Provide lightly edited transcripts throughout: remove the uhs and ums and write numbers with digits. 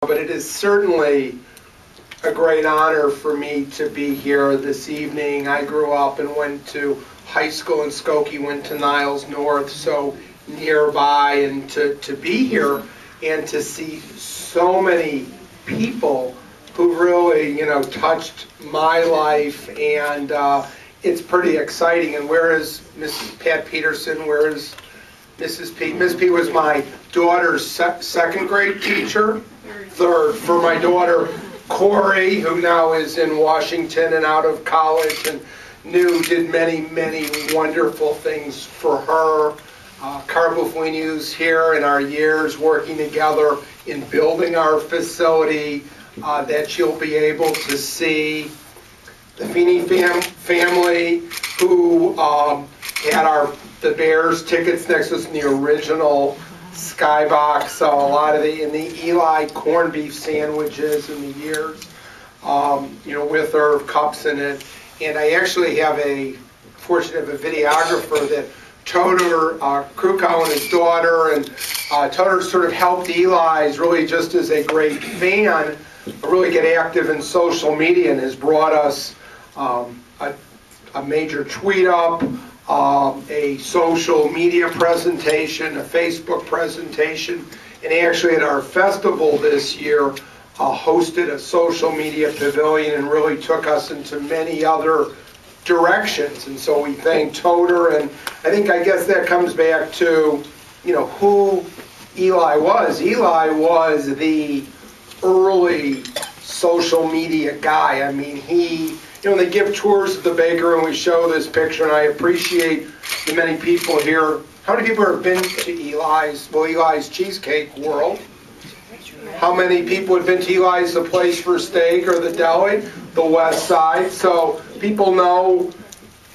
but it is certainly a great honor for me to be here this evening. I grew up and went to high school in Skokie, went to Niles North, so nearby, and to be here and to see so many people who really, touched my life, and it's pretty exciting. And where is Mrs. Pat Peterson? Where is Mrs. P? Miss P was my daughter's second grade teacher, third for my daughter Corey, who now is in Washington and out of college, and did many, many wonderful things for her. Carl Buffini's here in our years working together in building our facility that you'll be able to see. The Feeney family, who had the Bears tickets next to us in the original skybox, so a lot of in the Eli corned beef sandwiches in the years, with our cups in it. And I actually have fortunate of a videographer that Toder Krukow and his daughter, and Toder sort of helped Eli's really just as a great fan really get active in social media, and has brought us a major tweet up, a social media presentation, a Facebook presentation, and actually at our festival this year hosted a social media pavilion and really took us into many other directions. And so we thank Toder, and I guess that comes back to who Eli was. Eli was the early social media guy. I mean, they give tours of the bakery, and we show this picture, and I appreciate the many people here. How many people have been to Eli's Cheesecake World? How many people have been to Eli's, the place for steak, or the deli, the West Side? So people know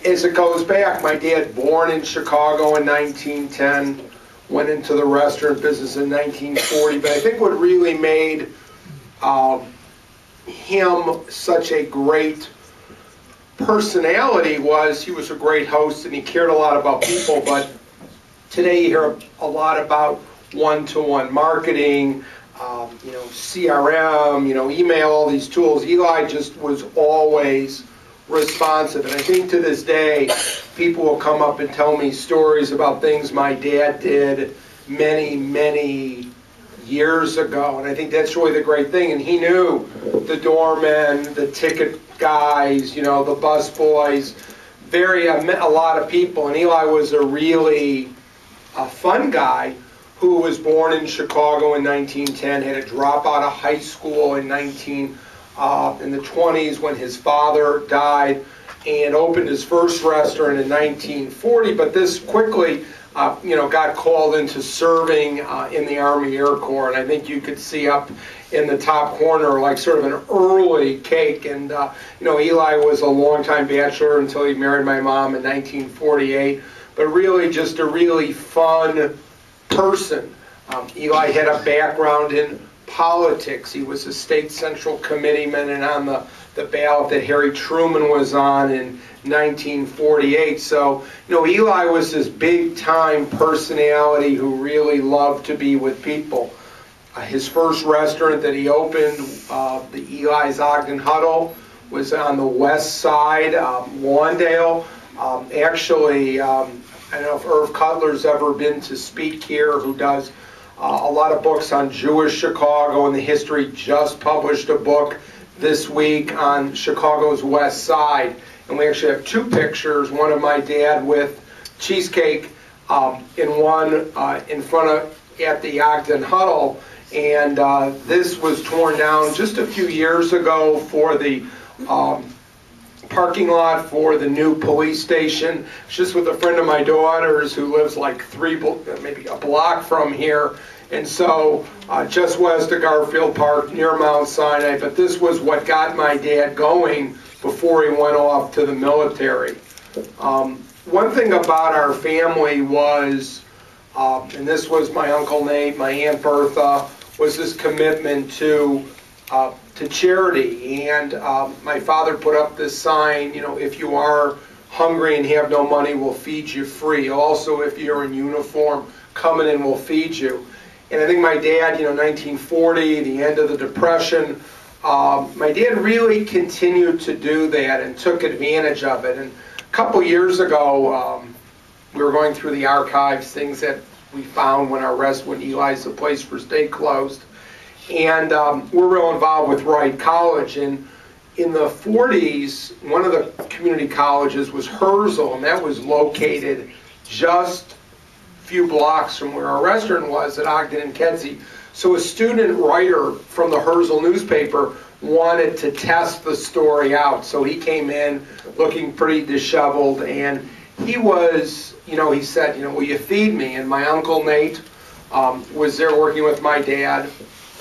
as it goes back. My dad, born in Chicago in 1910, went into the restaurant business in 1940. But I think what really made him such a great personality was he was a great host, and he cared a lot about people. But today you hear a lot about one-to-one marketing, CRM, email, all these tools. Eli just was always responsive. And I think to this day, people will come up and tell me stories about things my dad did many, many years ago. And I think that's really the great thing. And he knew the doormen, the ticket guys, the bus boys, a lot of people. And Eli was a really fun guy who was born in Chicago in 1910, had to drop out of high school in the 20s when his father died, and opened his first restaurant in 1940. But this quickly, got called into serving in the Army Air Corps, and I think you could see up in the top corner like sort of an early cake. And Eli was a longtime bachelor until he married my mom in 1948, but really just a really fun person. Eli had a background in politics. He was a state central committeeman and on the ballot that Harry Truman was on in 1948. So, Eli was this big-time personality who really loved to be with people. His first restaurant that he opened, the Eli's Ogden Huddle, was on the west side, Lawndale. I don't know if Irv Cutler's ever been to speak here, who does a lot of books on Jewish Chicago and the history. Just published a book this week on Chicago's West Side. And we actually have two pictures, one of my dad with Cheesecake in one in front of at the Ogden Huddle. And this was torn down just a few years ago for the parking lot for the new police station. It's just with a friend of my daughter's who lives like maybe a block from here. And so just west of Garfield Park near Mount Sinai. But this was what got my dad going before he went off to the military. One thing about our family was, and this was my Uncle Nate, my Aunt Bertha, was this commitment to charity. And my father put up this sign, if you are hungry and have no money, we'll feed you free. Also, if you're in uniform, come in and we'll feed you. And I think my dad, 1940, the end of the Depression, my dad really continued to do that and took advantage of it. And a couple years ago, we were going through the archives, things that we found when Eli's The Place for Steak closed. And we're real involved with Wright College. And in the 40s, one of the community colleges was Herzl, and that was located just a few blocks from where our restaurant was at Ogden and Kedzie. So a student writer from the Herzl newspaper wanted to test the story out. So he came in looking pretty disheveled, and he was, he said, will you feed me? And my uncle Nate was there working with my dad,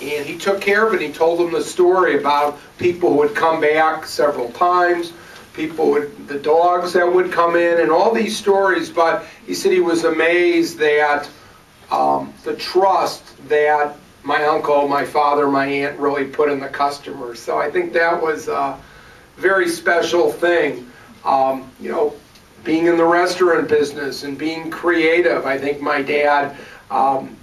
and he took care of it. He told them the story about people who would come back several times, the dogs that would come in, and all these stories. But he said he was amazed that the trust that my uncle, my father, my aunt really put in the customers. So I think that was a very special thing. Being in the restaurant business and being creative. I think my dad,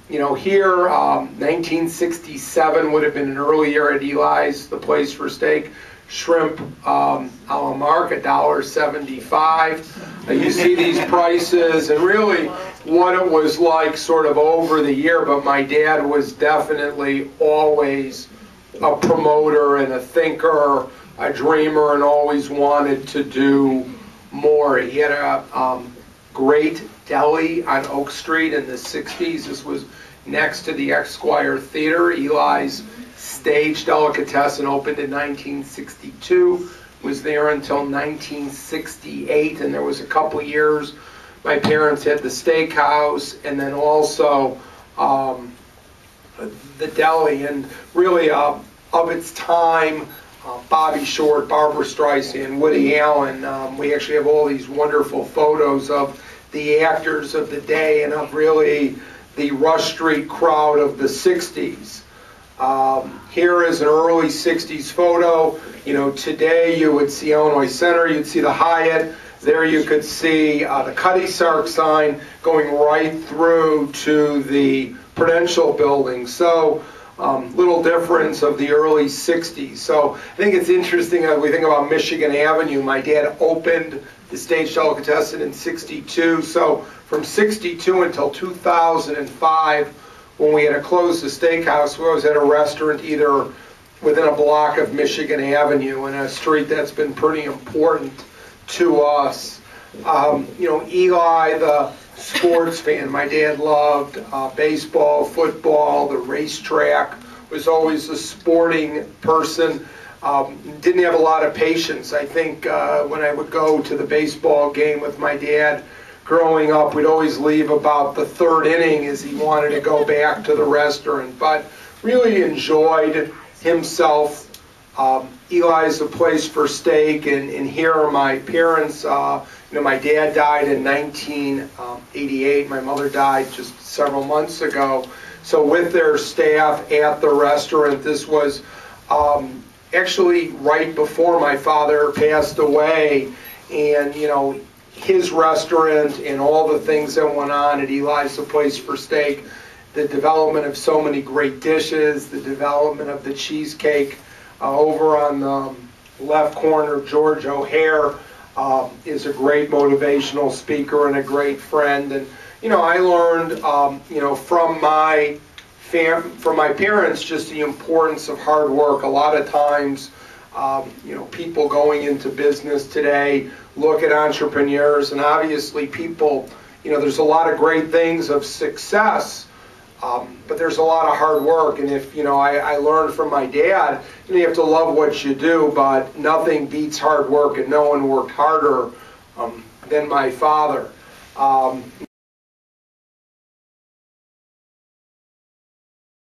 here, 1967 would have been an early year at Eli's, The Place for Steak. Shrimp a la Marc, $1.75. You see these prices, and really what it was like sort of over the year, but my dad was definitely always a promoter and a thinker, a dreamer, and always wanted to do more. He had a great deli on Oak Street in the 60s. This was next to the Esquire Theater. Eli's Stage Delicatessen opened in 1962, was there until 1968, and there was a couple years my parents had the steakhouse, and then also the deli, and really of its time, Bobby Short, Barbara Streisand, Woody Allen. We actually have all these wonderful photos of the actors of the day and of really the Rush Street crowd of the 60s. Here is an early 60s photo. Today you would see Illinois Center, you'd see the Hyatt. There you could see the Cuddy Sark sign going right through to the Prudential building. So little difference of the early 60s. So I think it's interesting as we think about Michigan Avenue. My dad opened the Stage Delicatessen in 62. So from 62 until 2005, when we had to close the steakhouse, we always had a restaurant either within a block of Michigan Avenue, in a street that's been pretty important to us. Eli, the sports fan, my dad loved baseball, football, the racetrack, was always a sporting person. Didn't have a lot of patience. I think when I would go to the baseball game with my dad growing up, we'd always leave about the third inning as he wanted to go back to the restaurant, but really enjoyed himself. Eli's The Place for Steak, and here are my parents. My dad died in 1988. My mother died just several months ago. So with their staff at the restaurant, this was actually right before my father passed away, and his restaurant and all the things that went on at Eli's The Place for Steak, the development of so many great dishes, the development of the cheesecake. Over on the left corner, George O'Hare is a great motivational speaker and a great friend. And I learned from my parents just the importance of hard work. A lot of times, people going into business today look at entrepreneurs, and obviously people, there's a lot of great things of success. But there's a lot of hard work, and if I learned from my dad, you have to love what you do, but nothing beats hard work, and no one worked harder than my father.